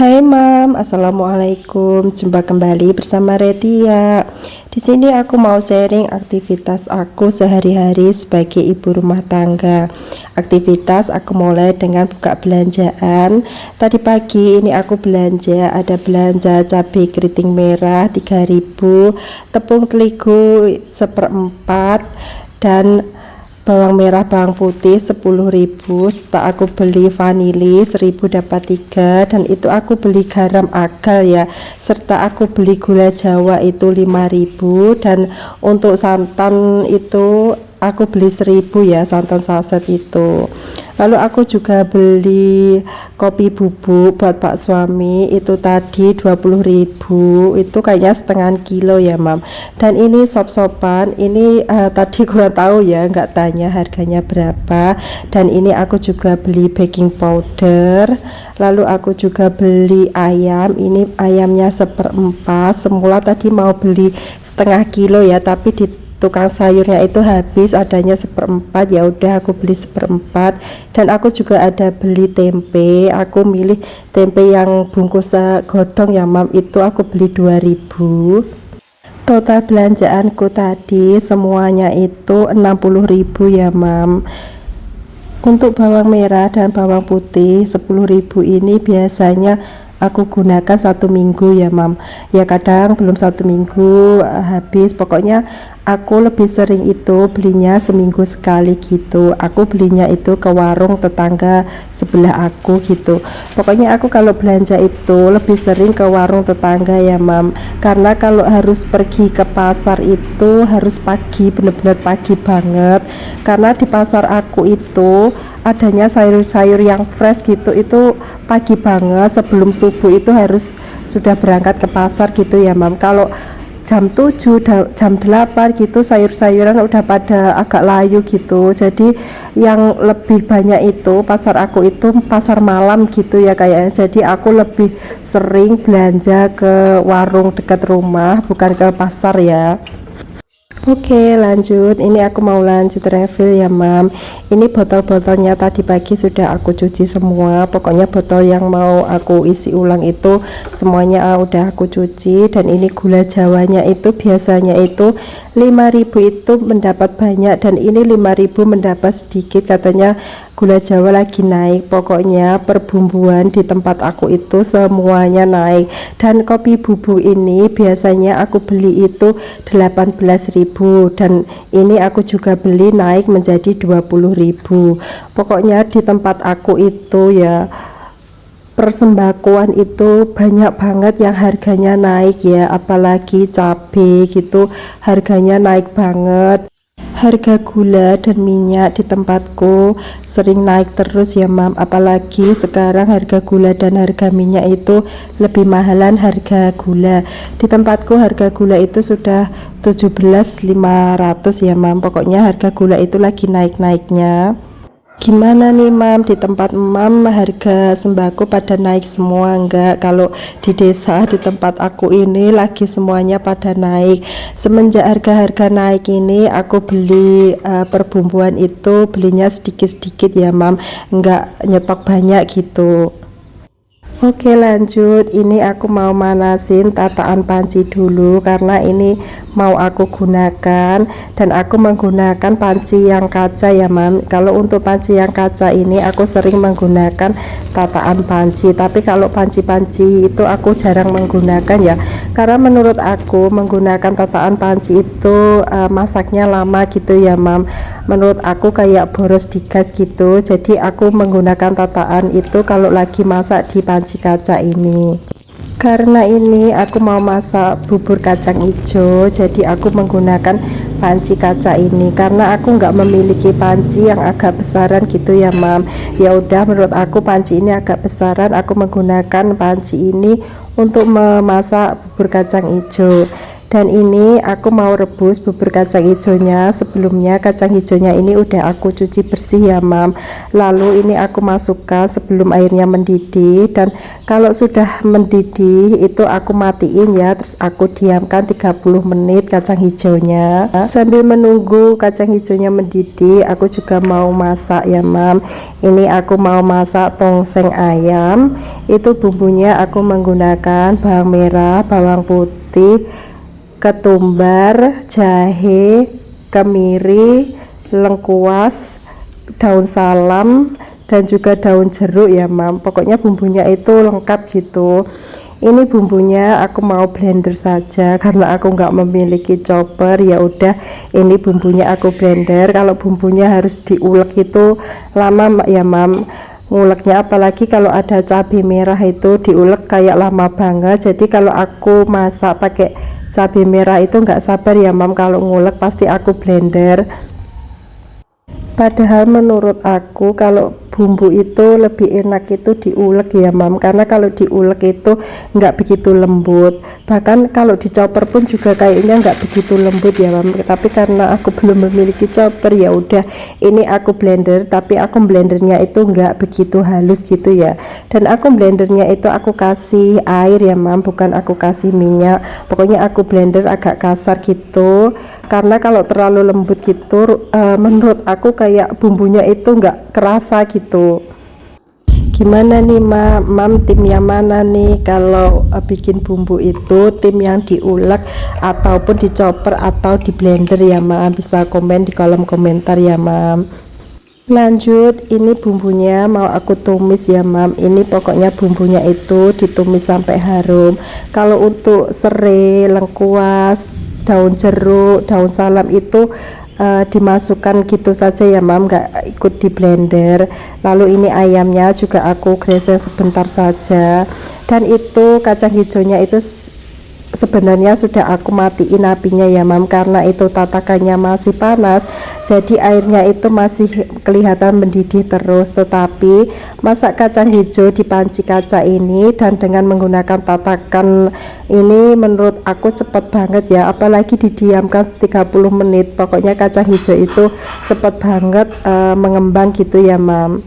Hai Mam, Assalamualaikum. Jumpa kembali bersama Retia. Di sini aku mau sharing aktivitas aku sehari-hari sebagai ibu rumah tangga. Aktivitas aku mulai dengan buka belanjaan. Tadi pagi ini aku belanja, ada belanja cabai keriting merah 3.000, tepung terigu 1/4, dan bawang merah bawang putih 10.000. Setelah aku beli vanili 1.000 dapat 3, dan itu aku beli garam agar ya, serta aku beli gula jawa itu 5.000, dan untuk santan itu aku beli 1.000 ya, santan saset itu. Lalu aku juga beli kopi bubuk buat Pak suami, itu tadi 20.000, itu kayaknya setengah kilo ya Mam. Dan ini sop-sopan, ini tadi kurang tahu ya, nggak tanya harganya berapa. Dan ini aku juga beli baking powder. Lalu aku juga beli ayam, ini ayamnya 1/4. Semula tadi mau beli setengah kilo ya, tapi di tukang sayurnya itu habis, adanya 1/4, ya udah aku beli 1/4. Dan aku juga ada beli tempe, aku milih tempe yang bungkus godong ya Mam, itu aku beli 2.000. Total belanjaanku tadi semuanya itu 60.000 ya Mam. Untuk bawang merah dan bawang putih 10.000 ini biasanya aku gunakan 1 minggu ya Mam, ya kadang belum 1 minggu habis. Pokoknya aku lebih sering itu belinya seminggu sekali gitu. Aku belinya itu ke warung tetangga sebelah aku gitu. Pokoknya aku kalau belanja itu lebih sering ke warung tetangga ya Mam, karena kalau harus pergi ke pasar itu harus pagi, bener-bener pagi banget, karena di pasar aku itu adanya sayur-sayur yang fresh gitu, itu pagi banget sebelum subuh itu harus sudah berangkat ke pasar gitu ya Mam. Kalau jam 7, jam 8 gitu sayur-sayuran udah pada agak layu gitu. Jadi yang lebih banyak itu pasar aku itu pasar malam gitu ya kayaknya. Jadi aku lebih sering belanja ke warung dekat rumah, bukan ke pasar ya. Oke, lanjut. Ini aku mau lanjut refill ya Mam. Ini botol-botolnya tadi pagi sudah aku cuci semua. Pokoknya botol yang mau aku isi ulang itu semuanya udah aku cuci. Dan ini gula jawanya itu biasanya itu 5.000 itu mendapat banyak, dan ini 5.000 mendapat sedikit. Katanya gula jawa lagi naik. Pokoknya perbumbuan di tempat aku itu semuanya naik. Dan kopi bubuk ini biasanya aku beli itu 18.000, dan ini aku juga beli naik menjadi 20.000. Pokoknya di tempat aku itu ya, persembakoan itu banyak banget yang harganya naik ya, apalagi cabai gitu harganya naik banget. Harga gula dan minyak di tempatku sering naik terus ya Mam, apalagi sekarang harga gula dan harga minyak itu lebih mahalan harga gula. Di tempatku harga gula itu sudah 17.500 ya Mam. Pokoknya harga gula itu lagi naik-naiknya. Gimana nih Mam, di tempat Mam harga sembako pada naik semua enggak? Kalau di desa di tempat aku ini lagi semuanya pada naik. Semenjak harga-harga naik ini aku beli perbumbuan itu belinya sedikit-sedikit ya Mam, enggak nyetok banyak gitu. Oke, lanjut. Ini aku mau manasin tataan panci dulu karena ini mau aku gunakan, dan aku menggunakan panci yang kaca ya Mam. Kalau untuk panci yang kaca ini aku sering menggunakan tataan panci, tapi kalau panci-panci itu aku jarang menggunakan ya, karena menurut aku menggunakan tataan panci itu masaknya lama gitu ya Mam. Menurut aku kayak boros di gas gitu. Jadi aku menggunakan tataan itu kalau lagi masak di panci kaca ini. Karena ini aku mau masak bubur kacang hijau, jadi aku menggunakan panci kaca ini. Karena aku nggak memiliki panci yang agak besaran gitu ya Mam. Ya udah, menurut aku panci ini agak besaran, aku menggunakan panci ini untuk memasak bubur kacang hijau. Dan ini aku mau rebus bubur kacang hijaunya. Sebelumnya kacang hijaunya ini udah aku cuci bersih ya mam. Lalu ini aku masukkan sebelum airnya mendidih, dan kalau sudah mendidih itu aku matiin ya, terus aku diamkan 30 menit kacang hijaunya. Sambil menunggu kacang hijaunya mendidih, aku juga mau masak ya mam. Ini aku mau masak tongseng ayam. Itu bumbunya aku menggunakan bawang merah, bawang putih, ketumbar, jahe, kemiri, lengkuas, daun salam, dan juga daun jeruk ya mam. Pokoknya bumbunya itu lengkap gitu. Ini bumbunya aku mau blender saja karena aku nggak memiliki chopper. Ya udah, ini bumbunya aku blender. Kalau bumbunya harus diulek itu lama ya mam nguleknya, apalagi kalau ada cabai merah itu diulek kayak lama banget. Jadi kalau aku masak pakai cabai merah itu nggak sabar ya mam, kalau ngulek pasti aku blender. Padahal menurut aku kalau bumbu itu lebih enak itu diulek ya mam, karena kalau diulek itu nggak begitu lembut. Bahkan kalau di chopper pun juga kayaknya nggak begitu lembut ya mam. Tapi karena aku belum memiliki chopper, ya udah ini aku blender, tapi aku blendernya itu nggak begitu halus gitu ya. Dan aku blendernya itu aku kasih air ya mam, bukan aku kasih minyak. Pokoknya aku blender agak kasar gitu, karena kalau terlalu lembut gitu menurut aku kayak bumbunya itu nggak kerasa gitu. Gimana nih mam, tim yang mana nih kalau bikin bumbu itu, tim yang diulek ataupun di chopper atau di blender ya mam? Bisa komen di kolom komentar ya mam. Lanjut, ini bumbunya mau aku tumis ya mam. Ini pokoknya bumbunya itu ditumis sampai harum. Kalau untuk serai, lengkuas, daun jeruk, daun salam itu dimasukkan gitu saja ya mam, nggak ikut di blender. Lalu ini ayamnya juga aku greseng sebentar saja. Dan itu kacang hijaunya itu sebenarnya sudah aku matiin apinya ya mam, karena itu tatakannya masih panas, jadi airnya itu masih kelihatan mendidih terus. Tetapi masak kacang hijau di panci kaca ini dan dengan menggunakan tatakan ini menurut aku cepet banget ya, apalagi didiamkan 30 menit. Pokoknya kacang hijau itu cepet banget mengembang gitu ya mam.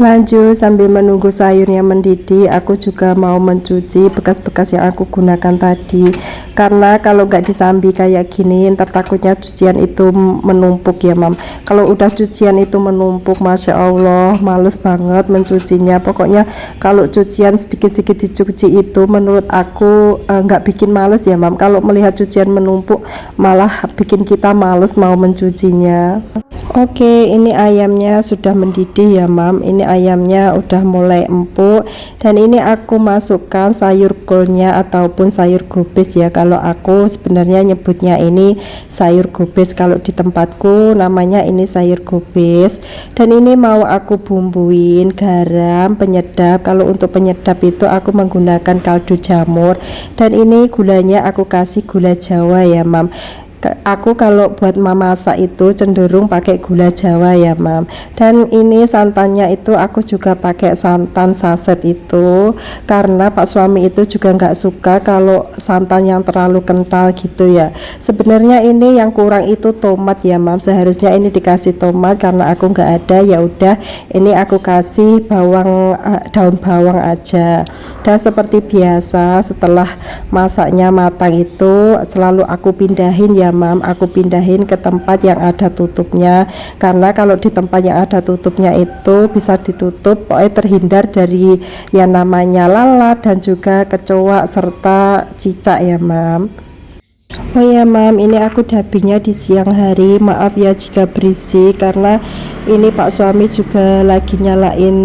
Lanjut, sambil menunggu sayurnya mendidih, aku juga mau mencuci bekas-bekas yang aku gunakan tadi, karena kalau nggak disambi kayak gini ntar takutnya cucian itu menumpuk ya mam. Kalau udah cucian itu menumpuk, masya Allah males banget mencucinya. Pokoknya kalau cucian sedikit-sedikit dicuci itu menurut aku nggak bikin males ya mam. Kalau melihat cucian menumpuk malah bikin kita males mau mencucinya. Oke, ini ayamnya sudah mendidih ya mam. Ini ayamnya udah mulai empuk, dan ini aku masukkan sayur kolnya ataupun sayur gobes ya. Kalau aku sebenarnya nyebutnya ini sayur gobes, kalau di tempatku namanya ini sayur gobes. Dan ini mau aku bumbuin garam, penyedap. Kalau untuk penyedap itu aku menggunakan kaldu jamur, dan ini gulanya aku kasih gula Jawa ya mam. Aku kalau buat memasak itu cenderung pakai gula Jawa ya mam. Dan ini santannya itu aku juga pakai santan saset itu, karena pak suami itu juga nggak suka kalau santan yang terlalu kental gitu ya. Sebenarnya ini yang kurang itu tomat ya mam, seharusnya ini dikasih tomat, karena aku nggak ada ya udah ini aku kasih bawang, daun bawang aja. Dan seperti biasa setelah masaknya matang itu selalu aku pindahin ya mam, aku pindahin ke tempat yang ada tutupnya, karena kalau di tempat yang ada tutupnya itu bisa ditutup, pokoknya terhindar dari yang namanya lalat dan juga kecoak serta cicak ya mam. Oh ya mam, ini aku dubbingnya di siang hari, maaf ya jika berisik, karena ini pak suami juga lagi nyalain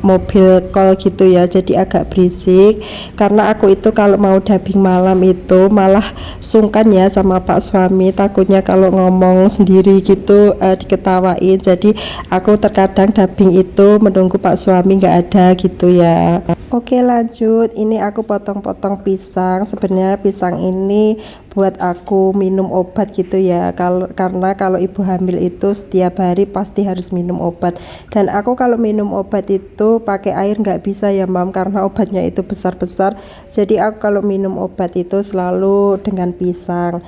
mobil call gitu ya, jadi agak berisik. Karena aku itu kalau mau dubbing malam itu malah sungkan ya sama pak suami, takutnya kalau ngomong sendiri gitu diketawain. Jadi aku terkadang dubbing itu menunggu pak suami nggak ada gitu ya. Oke lanjut, ini aku potong-potong pisang. Sebenarnya pisang ini buat aku minum obat gitu ya, karena kalau ibu hamil itu setiap hari pasti harus minum obat. Dan aku kalau minum obat itu pakai air nggak bisa ya mam, karena obatnya itu besar-besar. Jadi aku kalau minum obat itu selalu dengan pisang.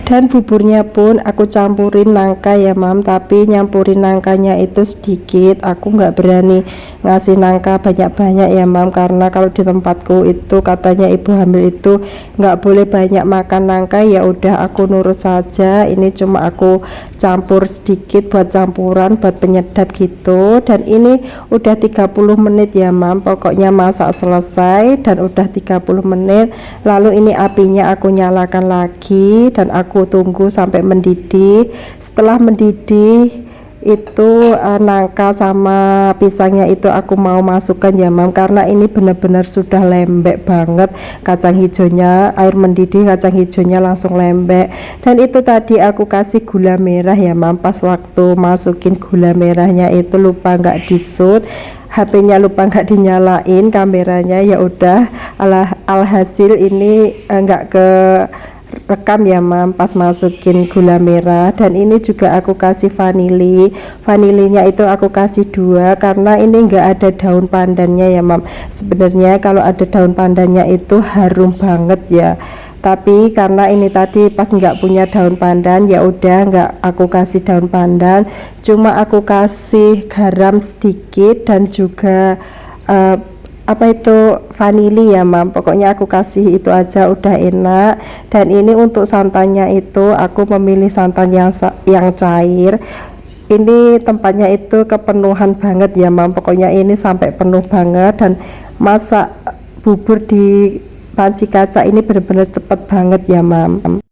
Dan buburnya pun aku campurin nangka ya mam, tapi nyampurin nangkanya itu sedikit. Aku nggak berani ngasih nangka banyak-banyak ya mam, karena kalau di tempatku itu katanya ibu hamil itu nggak boleh banyak makan nangka. Ya udah aku nurut saja, ini cuma aku campur sedikit buat campuran, buat penyedap gitu. Dan ini udah 30 menit ya mam, pokoknya masak selesai dan udah 30 menit. Lalu ini apinya aku nyalakan lagi dan aku tunggu sampai mendidih. Setelah mendidih itu nangka sama pisangnya itu aku mau masukkan ya mam, karena ini benar-benar sudah lembek banget kacang hijaunya. Air mendidih kacang hijaunya langsung lembek. Dan itu tadi aku kasih gula merah ya mam. Pas waktu masukin gula merahnya itu lupa nggak disut, HP-nya lupa nggak dinyalain kameranya. Ya udah, alhasil ini nggak ke rekam ya mam pas masukin gula merah. Dan ini juga aku kasih vanilinya itu aku kasih 2, karena ini enggak ada daun pandannya ya mam. Sebenarnya kalau ada daun pandannya itu harum banget ya, tapi karena ini tadi pas nggak punya daun pandan, ya udah nggak aku kasih daun pandan, cuma aku kasih garam sedikit dan juga apa itu vanili ya mam. Pokoknya aku kasih itu aja udah enak. Dan ini untuk santannya itu aku memilih santan yang cair. Ini tempatnya itu kepenuhan banget ya mam, pokoknya ini sampai penuh banget. Dan masak bubur di panci kaca ini benar-benar cepet banget ya mam.